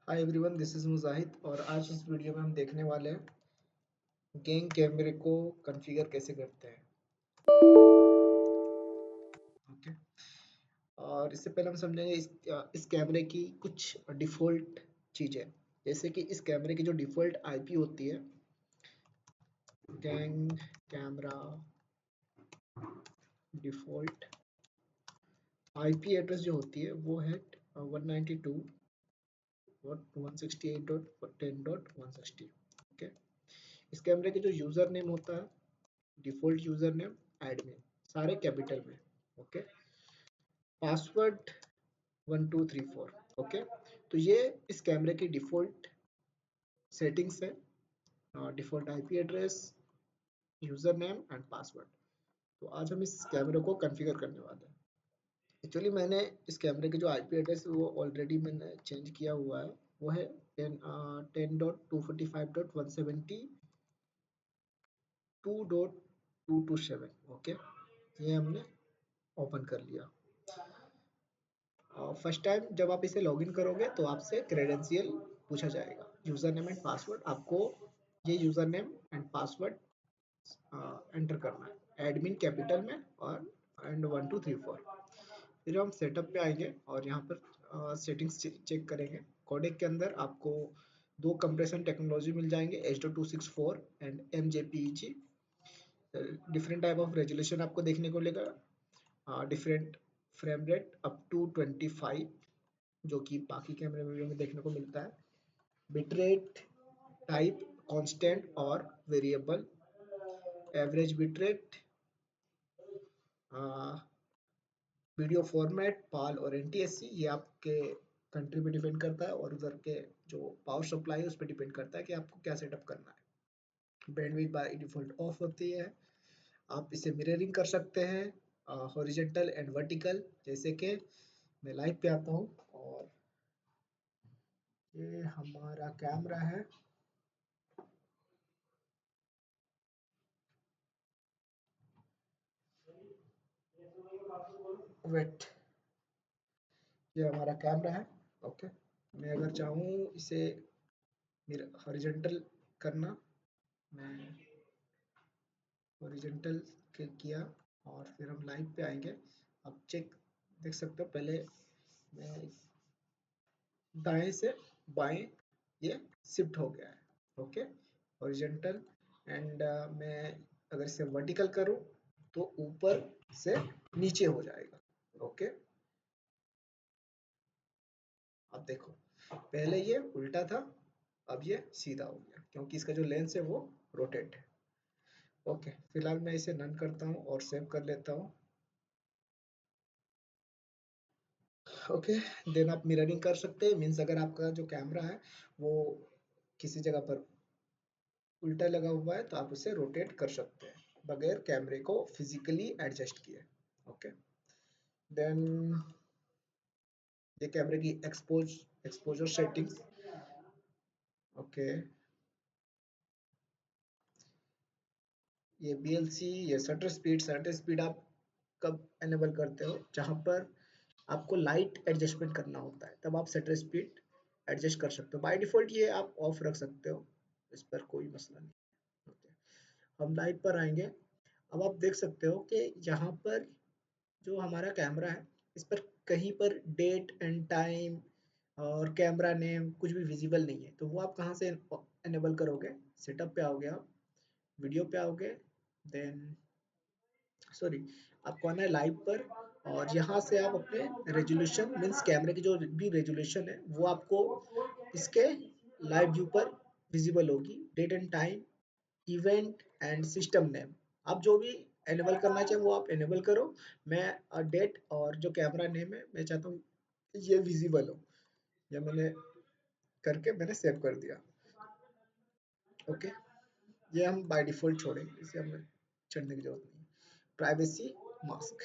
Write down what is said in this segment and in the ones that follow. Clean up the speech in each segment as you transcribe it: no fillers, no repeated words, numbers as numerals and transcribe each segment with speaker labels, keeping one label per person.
Speaker 1: Hi everyone, this is मुजाहिद और आज इस वीडियो में हम देखने वाले हैं गैंग कैमरे को कॉन्फ़िगर कैसे करते हैं। ओके। और इससे पहले हम समझेंगे इस कैमरे की कुछ डिफ़ॉल्ट चीज़ें, जैसे कि इस कैमरे की जो डिफ़ॉल्ट आईपी होती है, gang camera default IP address जो होती है वो है 192.168.10.160। ओके। इस कैमरे के जो यूज़र नेम होता है, डिफ़ॉल्ट यूज़र नेम एडमिन, सारे कैपिटल में। ओके। पासवर्ड 1234। ओके। तो ये इस कैमरे की डिफ़ॉल्ट सेटिंग्स है, default IP address, user name and password. तो आज हम इस कैमरे को कॉन्फ़िगर करने वाले हैं। एक्चुअली मैंने इस कैमरे के जो आईपी एड्रेस है वो ऑलरेडी मैंने चेंज किया हुआ है। वो है 10.245.172.227। ओके। ये हमने ओपन कर लिया। फर्स्ट टाइम जब आप इसे लॉगिन करोगे तो आपसे क्रेडेंशियल पूछा जाएगा, यूज़र नेम एंड पासवर्ड। आपको ये user name and password enter करना है एडमिन कैपिटल में और एंड 1234। फिर हम सेटअप पे आएंगे और यहाँ पर सेटिंग्स चेक करेंगे। कोडेक के अंदर आपको दो कंप्रेशन टेक्नोलॉजी मिल जाएंगे, H.264 and MJPEG। Different type of resolution आपको देखने को मिलेगा, different frame rate up to 25, जो कि बाकी कैमरे वीडियो में देखने को मिलता है। बिटरेट टाइप कांस्टेंट और variable, average bitrate, video format PAL और एनटीएससी, ये आपके कंट्री पे डिपेंड करता है और उधर के जो पावर सप्लाई है उस पर डिपेंड करता है कि आपको क्या सेटअप करना है। बैंडविड्थ बाय डिफॉल्ट ऑफ होती है। आप इसे मिररिंग कर सकते हैं, हॉरिजॉन्टल एंड वर्टिकल। जैसे कि मैं लाइव पे आता हूँ और ये हमारा कैमरा है। वेट, ये हमारा कैमरा है। ओके। मैं अगर चाहूँ इसे मेरा हॉरिजॉन्टल करना, मैं हॉरिजॉन्टल किया और फिर हम लाइव पे आएंगे। आप चेक देख सकते हो, पहले मैं दाएं से बाएं ये शिफ्ट हो गया है। ओके। हॉरिजॉन्टल एंड मैं अगर इसे वर्टिकल करूं तो ऊपर से नीचे हो जाएगा। ओके। अब देखो, पहले ये उल्टा था, अब ये सीधा हो गया क्योंकि इसका जो लेंस है वो रोटेट है। ओके। फिलहाल मैं इसे नन करता हूँ और सेव कर लेता हूँ। ओके। देन आप मिररिंग कर सकते हैं, मीन्स अगर आपका जो कैमरा है वो किसी जगह पर उल्टा लगा हुआ है तो आप उसे रोटेट कर सकते हैं बगैर कैमरे को फिजिकली एडजस्ट किए। ओके। देन ये कैमरे की एक्सपोजर सेटिंग्स। ओके। ये BLC, ये शटर स्पीड आप कब एनेबल करते हो, जहाँ पर आपको लाइट एडजस्टमेंट करना होता है तब आप शटर स्पीड एडजस्ट कर सकते हो। बाय डिफॉल्ट ये आप ऑफ रख सकते हो, इस पर कोई मसला नहीं। ओके। हम लाइट पर आएंगे। अब आप देख सकते हो कि यहाँ पर जो हमारा कैमरा है इस पर कहीं पर डेट एंड टाइम और कैमरा नेम कुछ भी विजिबल नहीं है। तो वो आप कहाँ से एनेबल करोगे? सेटअप पे आओगे, आप वीडियो पे आओगे, देन सॉरी, आपको आना है लाइव पर और यहाँ से आप अपने रेजोल्यूशन मीन्स कैमरे की जो भी रेजोल्यूशन है वो आपको इसके लाइव व्यू पर विजिबल होगी। Date and time, event and system name, आप जो भी एनेबल करना चाहे वो आप एनेबल करो। मैं डेट और जो कैमरा नेम है मैं चाहता हूँ ये विजिबल हो, या मैंने करके मैंने सेव कर दिया। ओके। ये हम बाय डिफॉल्ट छोड़ेंगे, इसे हमें चढ़ने की जरूरत नहीं। Privacy mask.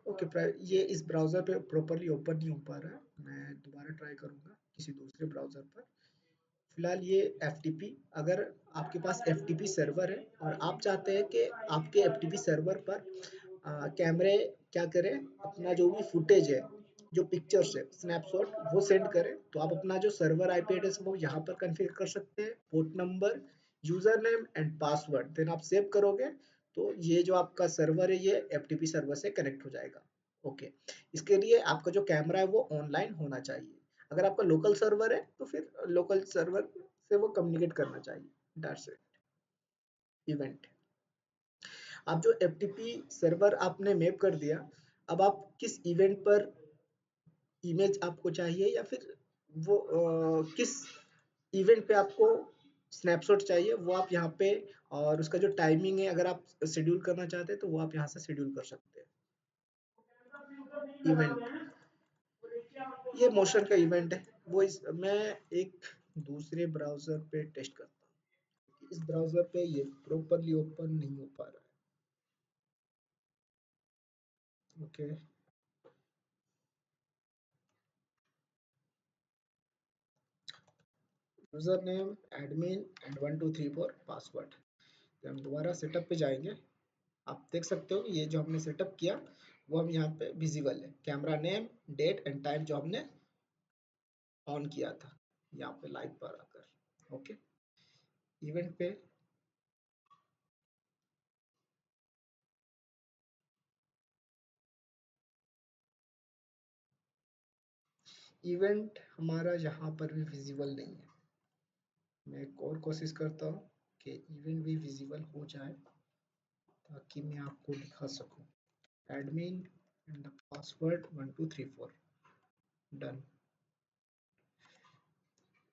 Speaker 1: ओके। ये इस ब्राउज़र पे प्रॉपर्ली ओपन नहीं हो पा रहा है, मैं दोबारा ट्राई करूँगा किसी दूसरे ब्राउज़र पर। फिलहाल ये FTP, अगर आपके पास FTP सर्वर है और आप चाहते हैं कि आपके FTP सर्वर पर कैमरे क्या करें, अपना जो भी फुटेज है, जो पिक्चर्स है, स्नैपशॉट वो सेंड करें। तो आप अपना जो सर्वर आईपी एड्रेस वो यहाँ पर कॉन्फ़िगर कर सकते हैं, port number, user name and password, then आप सेव करोगे तो ये जो आपका सर्वर है ये एफटीपी सर्वर से कनेक्ट हो जाएगा। ओके, इसके लिए आपका जो कैमरा है वो ऑनलाइन होना चाहिए। अगर आपका लोकल सर्वर है तो फिर लोकल सर्वर से वो कम्युनिकेट करना चाहिए। That's it. इवेंट, आप जो एफटीपी सर्वर आपने मैप कर दिया, अब आप किस इवेंट पर इमेज आपको चाहिए या फिर वो किस इवेंट पे आपको स्नैपशॉट चाहिए वो आप यहाँ पे, और उसका जो टाइमिंग है अगर आप शेड्यूल करना चाहते हैं तो वो आप यहाँ से शेड्यूल कर सकते हैं। इवेंट, ये मोशन का इवेंट है। वो मैं एक दूसरे ब्राउजर पे टेस्ट करता हूँ, इस ब्राउजर पे ये प्रॉपरली ओपन नहीं हो पा रहा है। Okay, user name admin and 1234 password. तो हम दोबारा सेटअप पे जाएंगे। आप देख सकते हो ये जो हमने सेटअप किया वो हम यहाँ पे विजिबल है, camera name, date and time जो हमने ऑन किया था यहाँ पे लाइव पर आकर। ओके, इवेंट पे इवेंट हमारा यहाँ पर भी विजिबल नहीं है। मैं एक और कोशिश करता हूँ कि इवेंट भी विजिबल हो जाए ताकि मैं आपको दिखा सकूँ। Admin and the password 1234, done.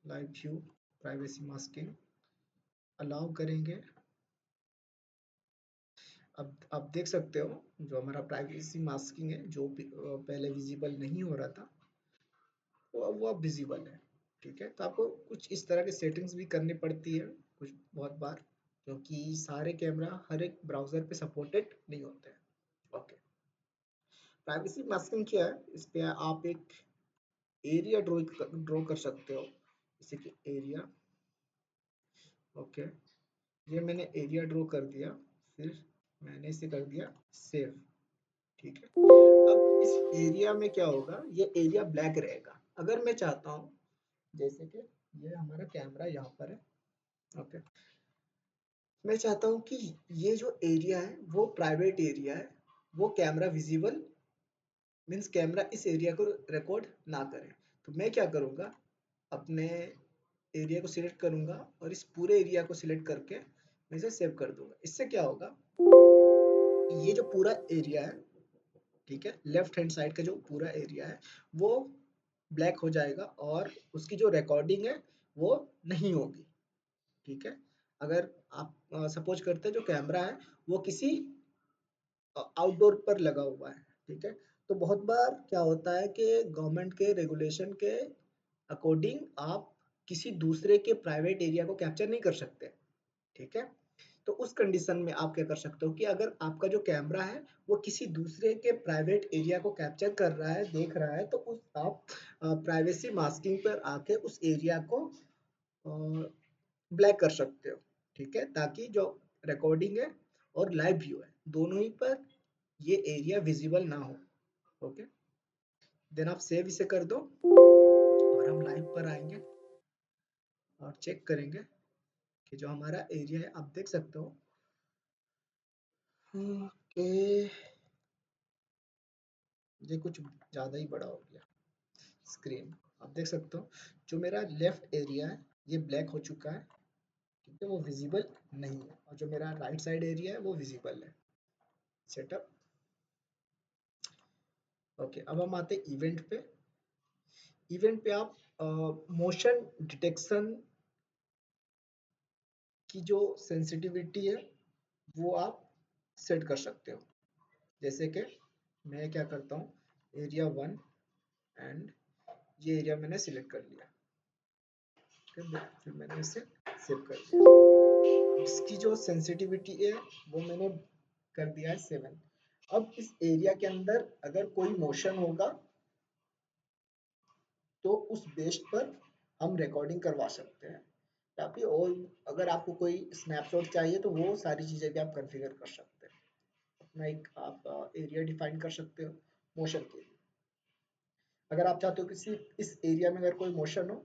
Speaker 1: Live view, privacy masking allow करेंगे। अब आप देख सकते हो जो हमारा प्राइवेसी मास्किंग है जो पहले विजिबल नहीं हो रहा था वो अब विजिबल है। ठीक है, तो आपको कुछ इस तरह की सेटिंग्स भी करनी पड़ती है कुछ बहुत बार, क्योंकि सारे कैमरा हर एक ब्राउजर पे सपोर्टेड नहीं होते हैं। ओके, प्राइवेसी मास्किंग क्या है, इस पे आप एक एरिया ड्रॉ कर सकते हो, जैसे कि एरिया। ओके, ये मैंने एरिया ड्रॉ कर दिया, फिर मैंने इसे कर दिया सेव। ठीक है, अब इस एरिया में क्या होगा, ये एरिया ब्लैक रहेगा। अगर मैं चाहता हूँ, जैसे कि ये हमारा कैमरा यहाँ पर है। ओके, मैं चाहता हूँ कि ये जो एरिया है वो प्राइवेट एरिया है, वो कैमरा विजिबल मीन्स कैमरा इस एरिया को रिकॉर्ड ना करे। तो मैं क्या करूँगा, अपने एरिया को सिलेक्ट करूँगा और इस पूरे एरिया को सिलेक्ट करके मैं इसे सेव कर दूंगा। इससे क्या होगा, ये जो पूरा एरिया है, ठीक है, लेफ्ट हैंड साइड का जो पूरा एरिया है वो ब्लैक हो जाएगा और उसकी जो रिकॉर्डिंग है वो नहीं होगी। ठीक है, अगर आप सपोज करते हैं जो कैमरा है वो किसी आउटडोर पर लगा हुआ है। ठीक है, तो बहुत बार क्या होता है कि गवर्नमेंट के रेगुलेशन के अकॉर्डिंग आप किसी दूसरे के प्राइवेट एरिया को कैप्चर नहीं कर सकते। ठीक है, तो उस कंडीशन में आप क्या कर सकते हो कि अगर आपका जो कैमरा है वो किसी दूसरे के प्राइवेट एरिया को कैप्चर कर रहा है, देख रहा है, तो उस आप प्राइवेसी मास्किंग पर आके उस एरिया को ब्लैक कर सकते हो। ठीक है, ताकि जो रिकॉर्डिंग है और लाइव व्यू है दोनों ही पर ये एरिया विजिबल ना हो। ओके, देन आप सेव इसे कर दो और हम लाइव पर आएंगे और चेक करेंगे कि जो हमारा एरिया है आप देख सकते हो। ओके, ये कुछ ज़्यादा ही बड़ा हो गया स्क्रीन। आप देख सकते हो जो मेरा लेफ्ट एरिया है ये ब्लैक हो चुका है। ठीक है, वो विजिबल नहीं है, और जो मेरा राइट साइड एरिया है वो विजिबल है। सेटअप। ओके, अब हम आते हैं इवेंट पे। इवेंट पे आप मोशन डिटेक्शन की जो सेंसिटिविटी है वो आप सेट कर सकते हो। जैसे कि मैं क्या करता हूँ, एरिया 1 एंड ये एरिया मैंने सिलेक्ट कर लिया। फिर मैंने इसे सेव कर दिया। इसकी जो सेंसिटिविटी है वो मैंने कर दिया है 7। अब इस एरिया के अंदर अगर कोई मोशन होगा तो उस बेस पर हम रिकॉर्डिंग करवा सकते हैं, या फिर और अगर आपको कोई स्नैपशॉट चाहिए तो वो सारी चीज़ें भी आप कॉन्फ़िगर कर सकते हैं। अपना एक आप एरिया डिफाइन कर सकते हो मोशन के लिए। अगर आप चाहते हो किसी इस एरिया में अगर कोई मोशन हो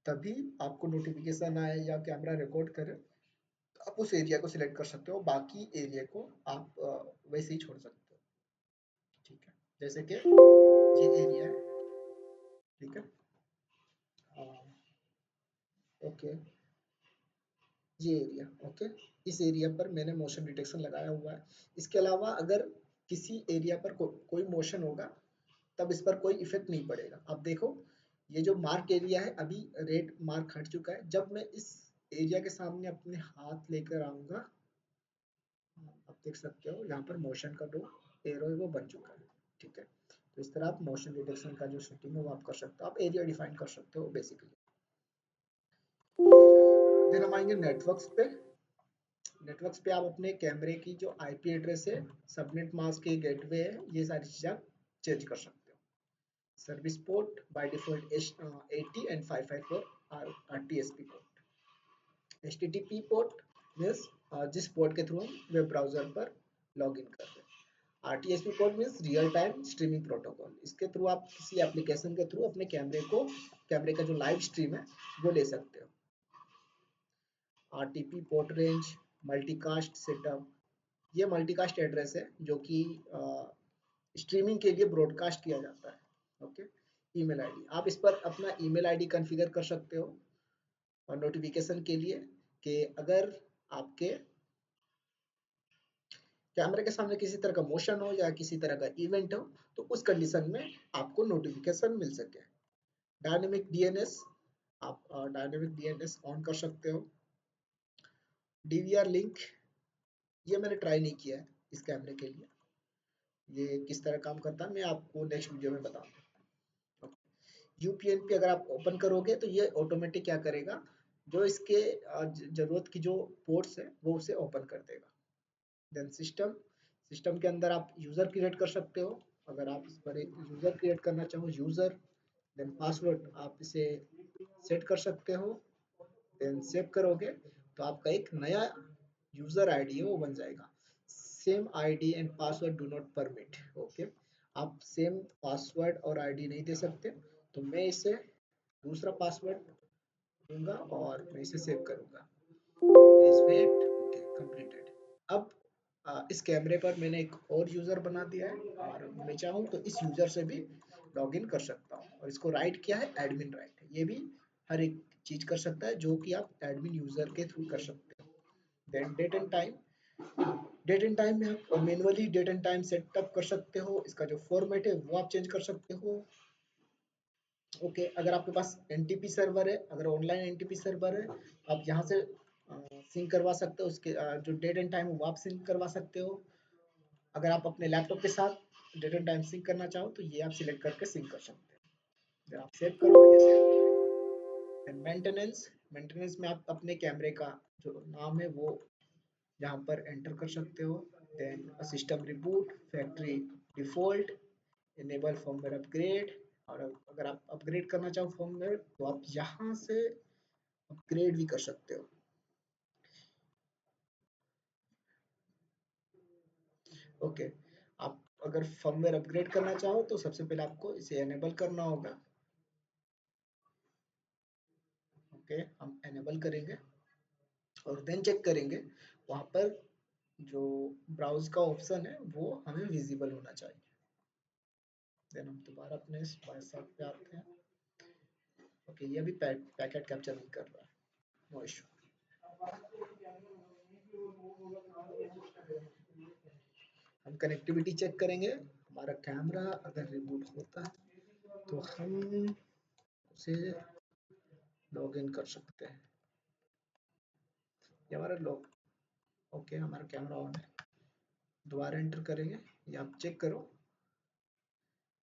Speaker 1: तभी आपको नोटिफिकेशन आए या कैमरा रिकॉर्ड करे, तो आप उस एरिया को सिलेक्ट कर सकते हो, बाकी एरिया को आप वैसे ही छोड़ सकते हो। ठीक है, जैसे कि ये एरिया है, ठीक है, ओके, ये एरिया, ओके, इस एरिया पर मैंने मोशन डिटेक्शन लगाया हुआ है। इसके अलावा अगर किसी एरिया पर कोई मोशन होगा तब इस पर कोई इफेक्ट नहीं पड़ेगा। अब देखो ये जो मार्क एरिया है अभी रेड मार्क हट चुका है, जब मैं इस एरिया के सामने अपने हाथ लेकर आऊंगा, आप देख सकते हो यहाँ पर मोशन का जो एरो है वो बन चुका है। ठीक है, तो इस तरह आप मोशन डिटेक्शन का जो सेटिंग है वो आप कर सकते हो, आप एरिया डिफाइन कर सकते हो बेसिकली। देन हम आएंगे नेटवर्क्स पे। नेटवर्क्स पे आप अपने कैमरे की जो आईपी एड्रेस है, सबनेट मास्क है, गेटवे है, ये सारी चीज़ें आप चेंज कर सकते हो। Service port by default 80 and 554 RTSP port. HTTP port means जिस पोर्ट के थ्रू हम वेब ब्राउजर पर लॉग इन कर रहे हैं। RTSP port means real time streaming protocol, इसके थ्रू आप किसी एप्लीकेशन के थ्रू अपने कैमरे का जो लाइव स्ट्रीम है वो ले सकते हो। RTP port range, multicast setup, ये मल्टीकास्ट एड्रेस है जो कि स्ट्रीमिंग के लिए ब्रॉडकास्ट किया जाता है। ओके, ईमेल आईडी, आप इस पर अपना ईमेल आईडी कॉन्फ़िगर कर सकते हो और नोटिफिकेशन के लिए कि अगर आपके कैमरे के सामने किसी तरह का मोशन हो या किसी तरह का इवेंट हो तो उस कंडीशन में आपको नोटिफिकेशन मिल सके। डायनेमिक डीएनएस, आप डायनेमिक डीएनएस ऑन कर सकते हो। डीवीआर लिंक, ये मैंने ट्राई नहीं किया है इस कैमरे के लिए, ये किस तरह काम करता है मैं आपको नेक्स्ट वीडियो में बताऊंगा। यूपीएनपी अगर आप ओपन करोगे तो ये ऑटोमेटिक क्या करेगा, जो इसके जरूरत की जो पोर्ट्स है वो उसे ओपन कर देगा। देन सिस्टम, सिस्टम के अंदर आप यूजर क्रिएट कर सकते हो, अगर आप इस पर एक यूजर क्रिएट करना चाहो यूजर। देन पासवर्ड आप इसे सेट कर सकते हो, देन सेव करोगे तो आपका एक नया यूजर आईडी है वो बन जाएगा। Same ID and password do not permit, okay, आप सेम पासवर्ड और आईडी नहीं दे सकते, तो मैं इसे दूसरा पासवर्ड दूंगा और मैं इसे सेव करूंगा। Please wait, okay, completed. अब इस कैमरे पर मैंने एक और यूजर बना दिया है और मैं चाहूँ तो इस यूजर से भी लॉग इन कर सकता हूँ, और इसको राइट किया है एडमिन राइट, ये भी हर एक चीज कर सकता है जो कि आप एडमिन यूजर के थ्रू कर सकते हो। Then date and time, date and time में आप manually date and time setup कर सकते हो, इसका जो फॉर्मेट है वो आप चेंज कर सकते हो। ओके, अगर आपके पास एनटीपी सर्वर है, अगर ऑनलाइन एनटीपी सर्वर है, आप यहाँ से सिंक करवा सकते हो, उसके जो डेट एंड टाइम है वो आप सिंक करवा सकते हो। अगर आप अपने लैपटॉप के साथ डेट एंड टाइम सिंक करना चाहो तो ये आप सिलेक्ट करके सिंक कर सकते हो। जब आप सेव करो ये सेव हो जाएगा। मेंटेनेंस, मेंटेनेंस में आप अपने कैमरे का जो नाम है वो यहाँ पर एंटर कर सकते हो। Then system reboot, factory default, enable firmware upgrade, और अगर आप अपग्रेड करना चाहो फर्मवेयर तो आप यहाँ से अपग्रेड भी कर सकते हो। ओके, आप अगर फर्मवेयर अपग्रेड करना चाहो तो सबसे पहले आपको इसे एनेबल करना होगा। ओके, हम एनेबल करेंगे और देन चेक करेंगे वहाँ पर जो ब्राउज का ऑप्शन है वो हमें विजिबल होना चाहिए। देन हम दोबारा अपने साइट पे आते हैं। ओके, ये अभी पैकेट कैप्चर नहीं कर रहा है, नो इशू। हम कनेक्टिविटी चेक करेंगे, हमारा कैमरा अगर रिबूट होता है तो हम उसे लॉग इन कर सकते हैं। ये हमारा लॉग, ओके, हमारा कैमरा ऑन है। दोबारा एंटर करेंगे, ये आप चेक करो,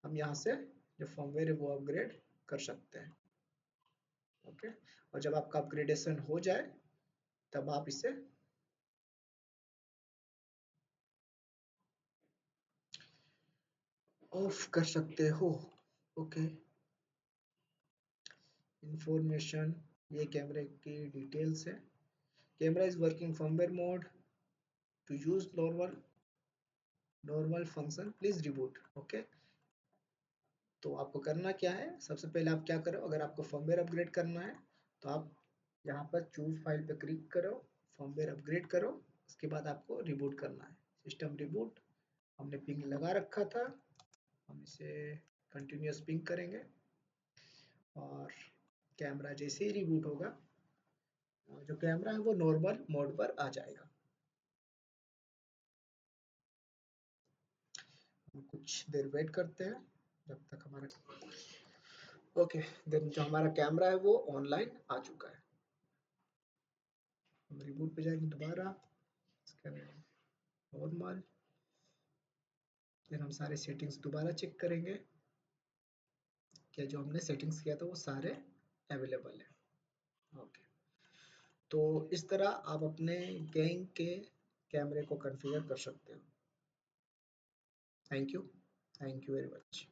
Speaker 1: हम यहाँ से जो फर्मवेयर है वो अपग्रेड कर सकते हैं। ओके, और जब आपका अपग्रेडेशन हो जाए तब आप इसे ऑफ कर सकते हो। ओके, इंफॉर्मेशन, ये कैमरे की डिटेल्स है। Camera is working firmware mode to use normal normal function please reboot. Okay, तो आपको करना क्या है, सबसे पहले आप क्या करो, अगर आपको फर्मवेयर अपग्रेड करना है तो आप यहाँ पर चूज फाइल पे क्लिक करो, फर्मवेयर अपग्रेड करो, उसके बाद आपको रिबूट करना है। सिस्टम रिबूट हमने पिंग लगा रखा था, हम इसे कंटिन्यूअस पिंग करेंगे और कैमरा जैसे ही रिबूट होगा जो कैमरा है वो नॉर्मल मोड पर आ जाएगा। हम कुछ देर वेट करते हैं जब तक हमारा ओके देन जो हमारा कैमरा है वो ऑनलाइन आ चुका है। हम रिबूट पे जाएंगे दोबारा, नॉर्मल, फिर हम सारे सेटिंग्स दोबारा चेक करेंगे कि जो हमने सेटिंग्स किया था वो सारे अवेलेबल है। ओके, तो इस तरह आप अपने गैंग के कैमरे को कॉन्फ़िगर कर सकते हो। Thank you very much.